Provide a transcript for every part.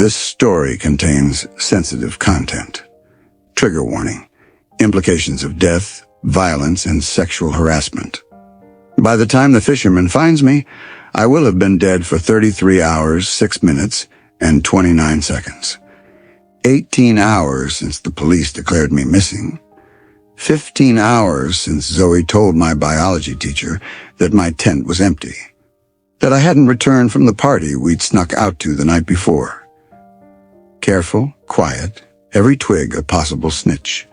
This story contains sensitive content. Trigger warning. Implications of death, violence, and sexual harassment. By the time the fisherman finds me, I will have been dead for 33 hours, 6 minutes, and 29 seconds. 18 hours since the police declared me missing. 15 hours since Zoe told my biology teacher that my tent was empty, that I hadn't returned from the party we'd snuck out to the night before. Careful, quiet, every twig a possible snitch.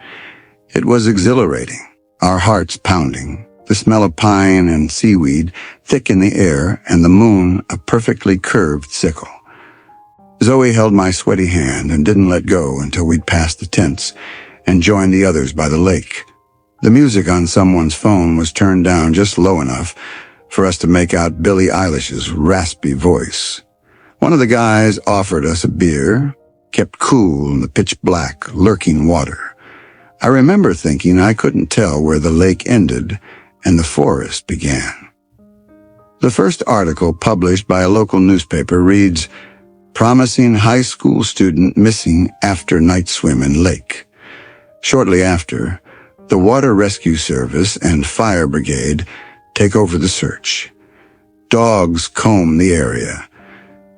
It was exhilarating, our hearts pounding, the smell of pine and seaweed thick in the air, and the moon a perfectly curved sickle. Zoe held my sweaty hand and didn't let go until we'd passed the tents and joined the others by the lake. The music on someone's phone was turned down just low enough for us to make out Billie Eilish's raspy voice. One of the guys offered us a beer, kept cool in the pitch-black, lurking water. I remember thinking I couldn't tell where the lake ended and the forest began. The first article published by a local newspaper reads, "Promising high school student missing after night swim in lake." Shortly after, the Water Rescue Service and Fire Brigade take over the search. Dogs comb the area,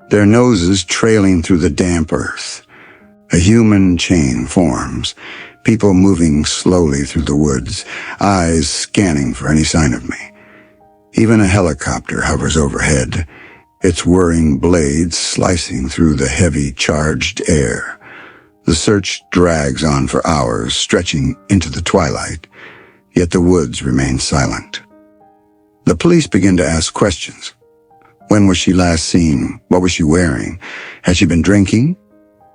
their noses trailing through the damp earth. A human chain forms, people moving slowly through the woods, eyes scanning for any sign of me. Even a helicopter hovers overhead, its whirring blades slicing through the heavy, charged air. The search drags on for hours, stretching into the twilight, yet the woods remain silent. The police begin to ask questions. When was she last seen? What was she wearing? Had she been drinking?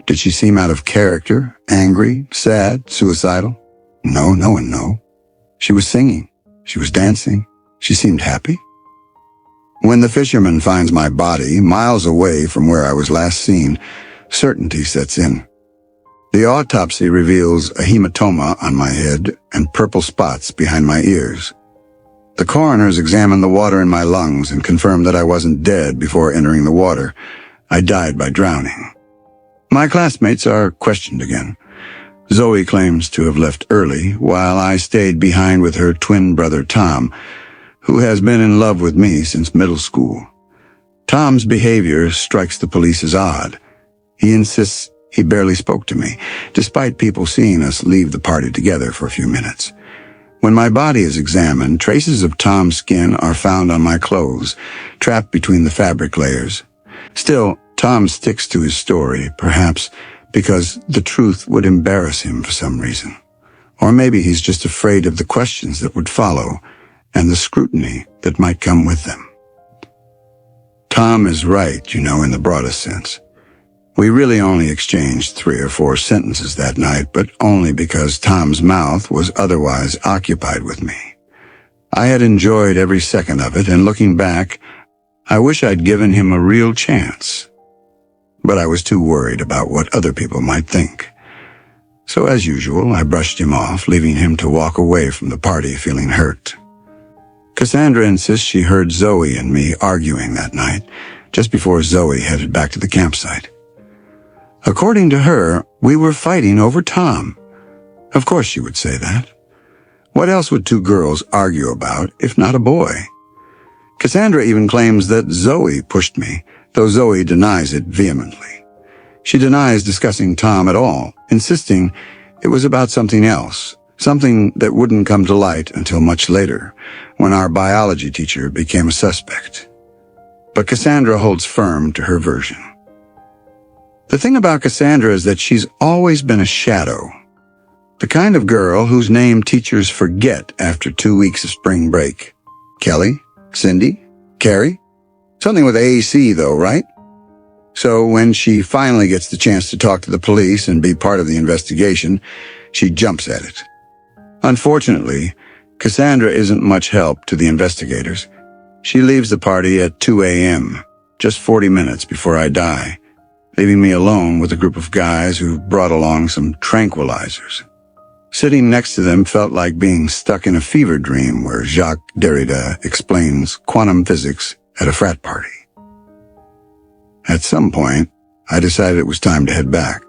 Did she seem out of character, angry, sad, suicidal? No one knew. She was singing. She was dancing. She seemed happy. When the fisherman finds my body, miles away from where I was last seen, certainty sets in. The autopsy reveals a hematoma on my head and purple spots behind my ears. The coroners examined the water in my lungs and confirmed that I wasn't dead before entering the water. I died by drowning. My classmates are questioned again. Zoe claims to have left early, while I stayed behind with her twin brother Tom, who has been in love with me since middle school. Tom's behavior strikes the police as odd. He insists he barely spoke to me, despite people seeing us leave the party together for a few minutes. When my body is examined, traces of Tom's skin are found on my clothes, trapped between the fabric layers. Still, Tom sticks to his story, perhaps because the truth would embarrass him for some reason. Or maybe he's just afraid of the questions that would follow and the scrutiny that might come with them. Tom is right, in the broadest sense. We really only exchanged 3 or 4 sentences that night, but only because Tom's mouth was otherwise occupied with me. I had enjoyed every second of it, and looking back, I wish I'd given him a real chance. But I was too worried about what other people might think. So as usual, I brushed him off, leaving him to walk away from the party feeling hurt. Cassandra insists she heard Zoe and me arguing that night, just before Zoe headed back to the campsite. According to her, we were fighting over Tom. Of course she would say that. What else would 2 girls argue about, if not a boy? Cassandra even claims that Zoe pushed me, though Zoe denies it vehemently. She denies discussing Tom at all, insisting it was about something else, something that wouldn't come to light until much later, when our biology teacher became a suspect. But Cassandra holds firm to her version. The thing about Cassandra is that she's always been a shadow. The kind of girl whose name teachers forget after 2 weeks of spring break. Kelly? Cindy? Carrie? Something with AC though, right? So when she finally gets the chance to talk to the police and be part of the investigation, she jumps at it. Unfortunately, Cassandra isn't much help to the investigators. She leaves the party at 2 a.m., just 40 minutes before I die, leaving me alone with a group of guys who brought along some tranquilizers. Sitting next to them felt like being stuck in a fever dream where Jacques Derrida explains quantum physics at a frat party. At some point, I decided it was time to head back.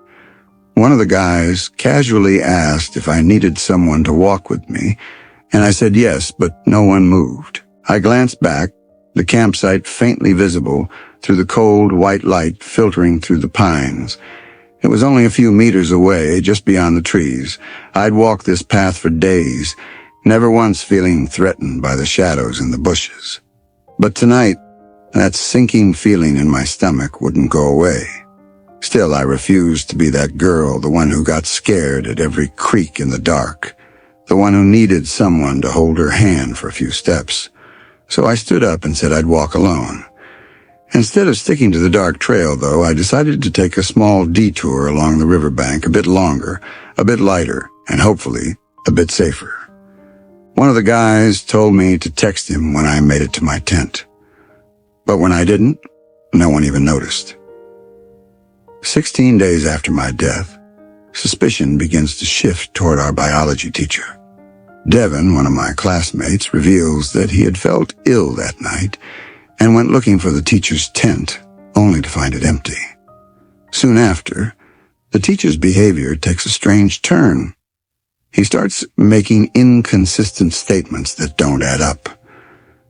One of the guys casually asked if I needed someone to walk with me, and I said yes, but no one moved. I glanced back, the campsite faintly visible through the cold white light filtering through the pines. It was only a few meters away, just beyond the trees. I'd walked this path for days, never once feeling threatened by the shadows in the bushes. But tonight, that sinking feeling in my stomach wouldn't go away. Still, I refused to be that girl, the one who got scared at every creak in the dark, the one who needed someone to hold her hand for a few steps. So I stood up and said I'd walk alone. Instead of sticking to the dark trail, though, I decided to take a small detour along the riverbank, a bit longer, a bit lighter, and hopefully a bit safer. One of the guys told me to text him when I made it to my tent. But when I didn't, no one even noticed. 16 days after my death, suspicion begins to shift toward our biology teacher. Devin, one of my classmates, reveals that he had felt ill that night and went looking for the teacher's tent, only to find it empty. Soon after, the teacher's behavior takes a strange turn. He starts making inconsistent statements that don't add up.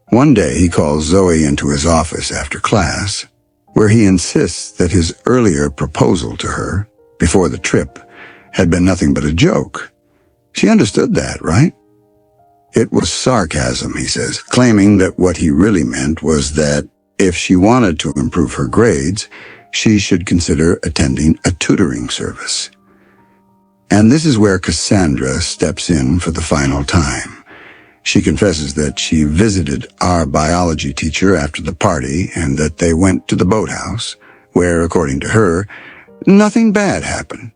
One day he calls Zoe into his office after class, where he insists that his earlier proposal to her, before the trip, had been nothing but a joke. She understood that, right? It was sarcasm, he says, claiming that what he really meant was that if she wanted to improve her grades, she should consider attending a tutoring service. And this is where Cassandra steps in for the final time. She confesses that she visited our biology teacher after the party and that they went to the boathouse, where, according to her, nothing bad happened.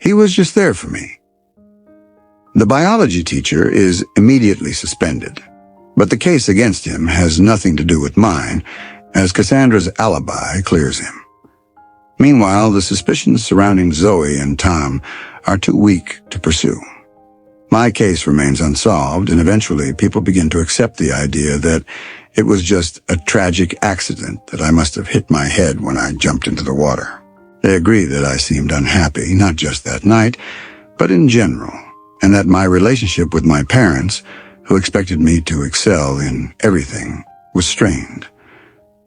He was just there for me. The biology teacher is immediately suspended, but the case against him has nothing to do with mine, as Cassandra's alibi clears him. Meanwhile, the suspicions surrounding Zoe and Tom are too weak to pursue. My case remains unsolved, and eventually people begin to accept the idea that it was just a tragic accident that I must have hit my head when I jumped into the water. They agree that I seemed unhappy, not just that night, but in general, and that my relationship with my parents, who expected me to excel in everything, was strained.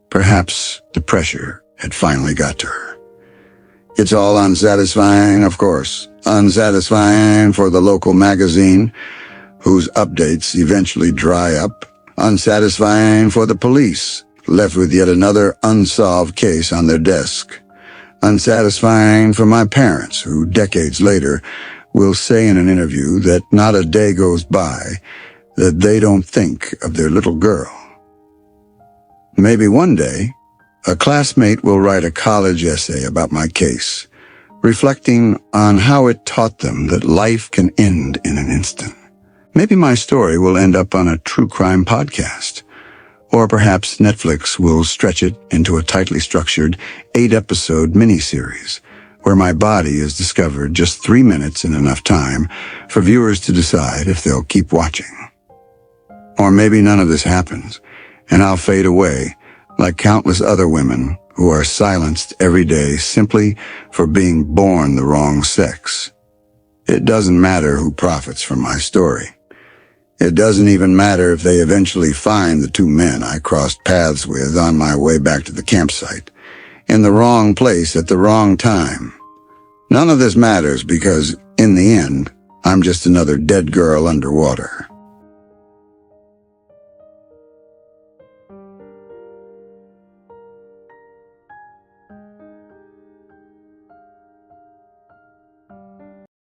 Perhaps the pressure had finally got to her. It's all unsatisfying, of course. Unsatisfying for the local magazine, whose updates eventually dry up. Unsatisfying for the police, left with yet another unsolved case on their desk. Unsatisfying for my parents, who decades later will say in an interview that not a day goes by that they don't think of their little girl. Maybe one day, a classmate will write a college essay about my case, reflecting on how it taught them that life can end in an instant. Maybe my story will end up on a true crime podcast, or perhaps Netflix will stretch it into a tightly structured 8-episode miniseries, where my body is discovered just 3 minutes in enough time for viewers to decide if they'll keep watching. Or maybe none of this happens, and I'll fade away like countless other women who are silenced every day simply for being born the wrong sex. It doesn't matter who profits from my story. It doesn't even matter if they eventually find the 2 men I crossed paths with on my way back to the campsite, in the wrong place at the wrong time. None of this matters because, in the end, I'm just another dead girl underwater.